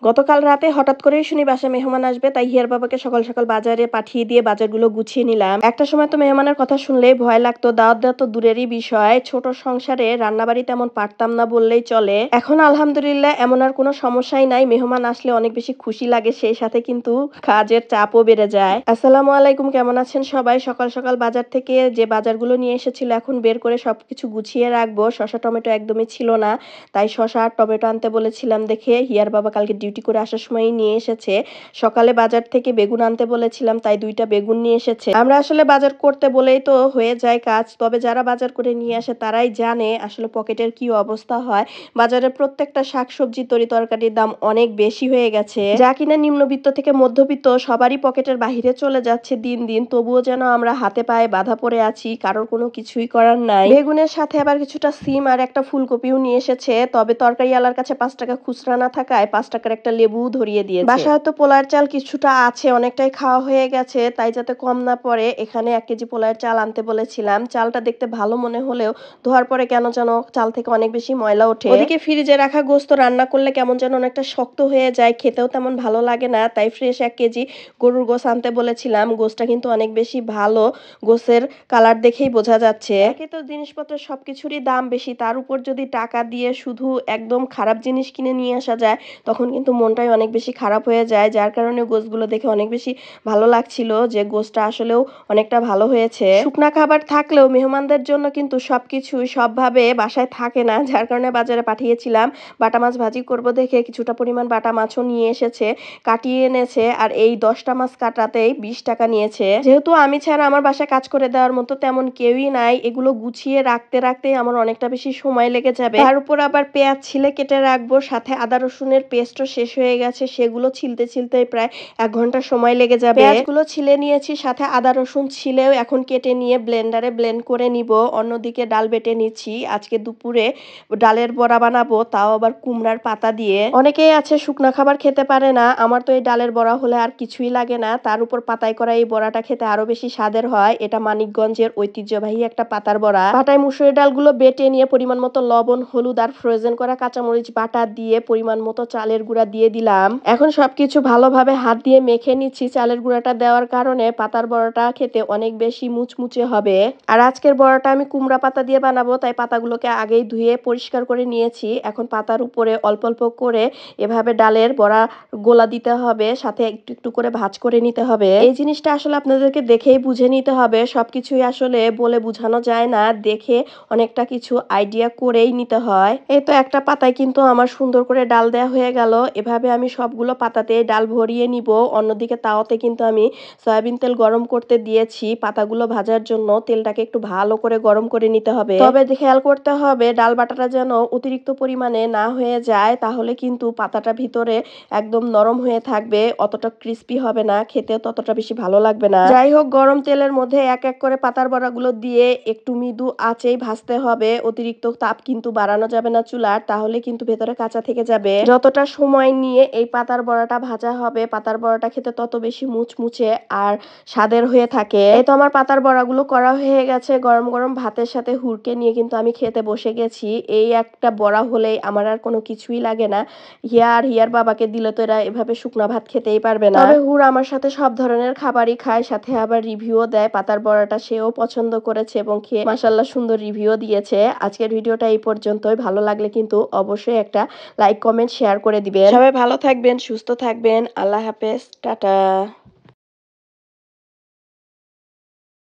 গতকাল রাতে হঠাৎ করেই শুনি বাসায় মেহমান আসবে, তাই হিয়ার বাবাকে সকাল সকাল বাজারে পাঠিয়ে দিয়ে বাজারগুলো গুছিয়ে নিলাম। একটা সময় তো মেহমানের কথা শুনলেই ভয় লাগতো, দাওয়াত দেওয়া তো দূরেরই বিষয়, ছোট সংসারে রান্নাবাড়ি তেমন পারতাম না বললেই চলে। এখন আলহামদুলিল্লাহ এমন আর কোনো সমস্যাই নাই, মেহমান আসলে অনেক বেশি খুশি লাগে, সেই সাথে কিন্তু কাজের চাপও বেড়ে যায়। আসসালামু আলাইকুম, কেমন আছেন সবাই? সকাল সকাল বাজার থেকে যে বাজারগুলো নিয়ে এসেছিল এখন বের করে সবকিছু গুছিয়ে রাখবো। শসা টমেটো একদমই ছিল না, তাই শসা আর টমেটো আনতে বলেছিলাম দেখে হিয়ার বাবা কালকে ডিউটি করে আসার সময়ই নিয়ে এসেছে। সকালে বাজার থেকে বেগুন আনতে বলেছিলাম, তাই 2টা বেগুন নিয়ে এসেছে। আমরা আসলে বাজার করতে বলেই তো হয়ে যায় কাজ, তবে যারা বাজার করে নিয়ে আসে তারাই জানে আসলে পকেটের কি অবস্থা হয়। বাজারে প্রত্যেকটা শাকসবজি তরি তরকারির দাম অনেক বেশি হয়ে গেছে, যা কিনা নিম্নবিত্ত থেকে মধ্যবিত্ত সবারই পকেটের বাহিরে চলে যাচ্ছে দিন দিন। তবুও যেন আমরা হাতে পায়ে বাঁধা পড়ে আছি, কারোর কোনো কিছুই করার নাই। বেগুনের সাথে আবার কিছুটা সিম আর একটা ফুলকপিও নিয়ে এসেছে, তবে তরকারিওয়ালার কাছে 5 টাকা খুচরা না থাকায় 5 টাকার একটা লেবু ধরিয়ে দিয়েছে। বাসায় হয়তো পোলার চাল কিছুটা আছে, অনেকটাই খাওয়া হয়ে গেছে, তাই যাতে কম না পড়ে এখানে 1 কেজি পোলার চাল আনতে বলেছিলাম। চালটা দেখতে ভালো মনে হলেও ধোয়ার পরে কেন যেন চাল থেকে অনেক বেশি ময়লা ওঠে। ওদিকে ফ্রিজে রাখা গোস্ত রান্না করলে কেমন যেন অনেকটা শক্ত হয়ে যায়, খেতেও তেমন ভালো লাগে না, তাই ফ্রেশ 1 কেজি গরুর গোস আনতে বলেছিলাম। গোসটা কিন্তু অনেক বেশি ভালো, গোসের কালার দেখেই বোঝা যাচ্ছে। একে তো জিনিসপত্রের সবকিছুরই দাম বেশি, তার উপর যদি টাকা দিয়ে শুধু একদম খারাপ জিনিস কিনে নিয়ে আসা যায় তখন কিন্তু মনটাই অনেক বেশি খারাপ হয়ে যায়, যার কারণে গোসগুলো দেখে অনেক বেশি ভালো লাগছিল যে গোসটা আসলেও অনেকটা ভালো হয়েছে। শুকনা খাবার থাকলেও মেহমানদের জন্য কিন্তু সবকিছুই সবভাবে বাসায় থাকে না, যার কারণে বাজারে পাঠিয়েছিলাম। বাটা মাছ ভাজি করব দেখে কিছুটা পরিমাণ বাটা মাছও নিয়ে এসেছে, কাটিয়ে এনেছে, আর এই 10টা মাছ কাটাতেই 20 টাকা নিয়েছে। যেহেতু আমি ছাড়া আমার বাসায় কাজ করে দেওয়ার মতো তেমন কেউই নাই, এগুলো গুছিয়ে রাখতে রাখতেই আমার অনেকটা বেশি সময় লেগে যাবে। তার উপর আবার পেঁয়াজ ছিলে কেটে রাখবো, সাথে আদা রসুনের পেস্টও শেষ হয়ে গেছে, সেগুলো ছিলতে ছিলতে প্রায় 1 ঘন্টা সময় লেগে যাবে। পেঁয়াজগুলো ছিলে নিয়েছি, সাথে আদা রসুন ছিলেও এখন কেটে নিয়ে ব্লেন্ডারে ব্লেন্ড করে নিব। অন্যদিকে ডাল বেটে নিচ্ছি, আজকে দুপুরে ডালের বড়া বানাবো, তাও আবার কুমড়ার পাতা দিয়ে। অনেকেই আছে শুকনা খাবার খেতে পারে না, আমার তো এই ডালের বড়া হলে আর কিছুই লাগে না, তার উপর পাতায় করা এই বড়াটা খেতে আরো বেশি স্বাদের হয়। এটা মানিকগঞ্জের ঐতিহ্যবাহী একটা পাতার বড়া। পাটায় মুসুরি ডালগুলো বেটে নিয়ে পরিমাণ মতো লবণ, হলুদ আর ফ্রোজেন করা কাঁচামরিচ বাটা দিয়ে পরিমাণ মতো চালের গুঁড়া দিয়ে দিলাম। এখন সবকিছু ভালোভাবে হাত দিয়ে মেখে নিচ্ছি। চালের গুঁড়াটা দেওয়ার কারণে পাতার বড়াটা খেতে অনেক বেশি মুচমুচে হবে। আর আজকের বড়াটা আমি কুমড়া পাতা দিয়ে বানাবো, তাই পাতাগুলোকে আগেই ধুয়ে পরিষ্কার করে নিয়েছি। এখন পাতার উপরে অল্প অল্প করে এভাবে ডালের বড়া গোলা দিতে হবে, সাথে একটু একটু করে ভাঁজ করে নিতে হবে। এই জিনিসটা আসলে আপনাদেরকে দেখেই বুঝে নিতে হবে, সবকিছুই আসলে বলে বোঝানো যায় না, দেখে অনেকটা কিছু আইডিয়া করেই নিতে হয়। এই তো একটা পাতায় কিন্তু আমার সুন্দর করে ডাল দেয়া হয়ে গেল। এভাবে আমি সবগুলো পাতাতে ডাল ভরিয়ে নিব। অন্যদিকে তাওয়াতে কিন্তু আমি সয়াবিন তেল গরম করতে দিয়েছি পাতাগুলো ভাজার জন্য। তেলটাকে একটু ভালো করে গরম করে নিতে হবে, তবে খেয়াল করতে হবে ডাল বাটাটা যেন অতিরিক্ত পরিমাণে না হয়ে যায়, তাহলে কিন্তু পাতাটা ভিতরে একদম নরম হয়ে থাকবে, অতটা ক্রিস্পি হবে না, খেতেও ততটা বেশি ভালো লাগবে না। যাই হোক, গরম তেলের মধ্যে এক এক করে পাতার বড়াগুলো দিয়ে একটু মৃদু আঁচেই ভাজতে হবে, অতিরিক্ত তাপ কিন্তু বাড়ানো যাবে না চুলার, তাহলে কিন্তু ভেতরে কাঁচা থেকে যাবে। যতটা সময় নিয়ে এই পাতার বড়াটা ভাজা হবে, পাতার বড়াটা খেতে তত বেশি মুচমুচে আর স্বাদের হয়ে থাকে। এই তো আমার পাতার বড়াগুলো করা হয়ে গেছে, গরম গরম ভাতের সাথে হুরকে নিয়ে কিন্তু আমি খেতে বসে গেছি। এই একটা বড়া হলেই আমার আর কোনো কিছুই লাগে না। হিয়ার বাবাকে দিলে তো এরা এভাবে শুকনা ভাত খেতেই পারবে না, তবে হুর আমার সাথে সব ধরনের খাবারই খায়, সাথে আবার রিভিউও দেয়। পাতার বড়াটা সেও পছন্দ করেছে এবং খেয়ে মাশাআল্লাহ সুন্দর রিভিউ দিয়েছে। আজকের ভিডিওটা এই পর্যন্তই, ভালো লাগলে কিন্তু অবশ্যই একটা লাইক কমেন্ট শেয়ার করে দিবেন। সবাই ভালো থাকবেন, সুস্থ থাকবেন, আল্লাহ হাফেজ, টাটা।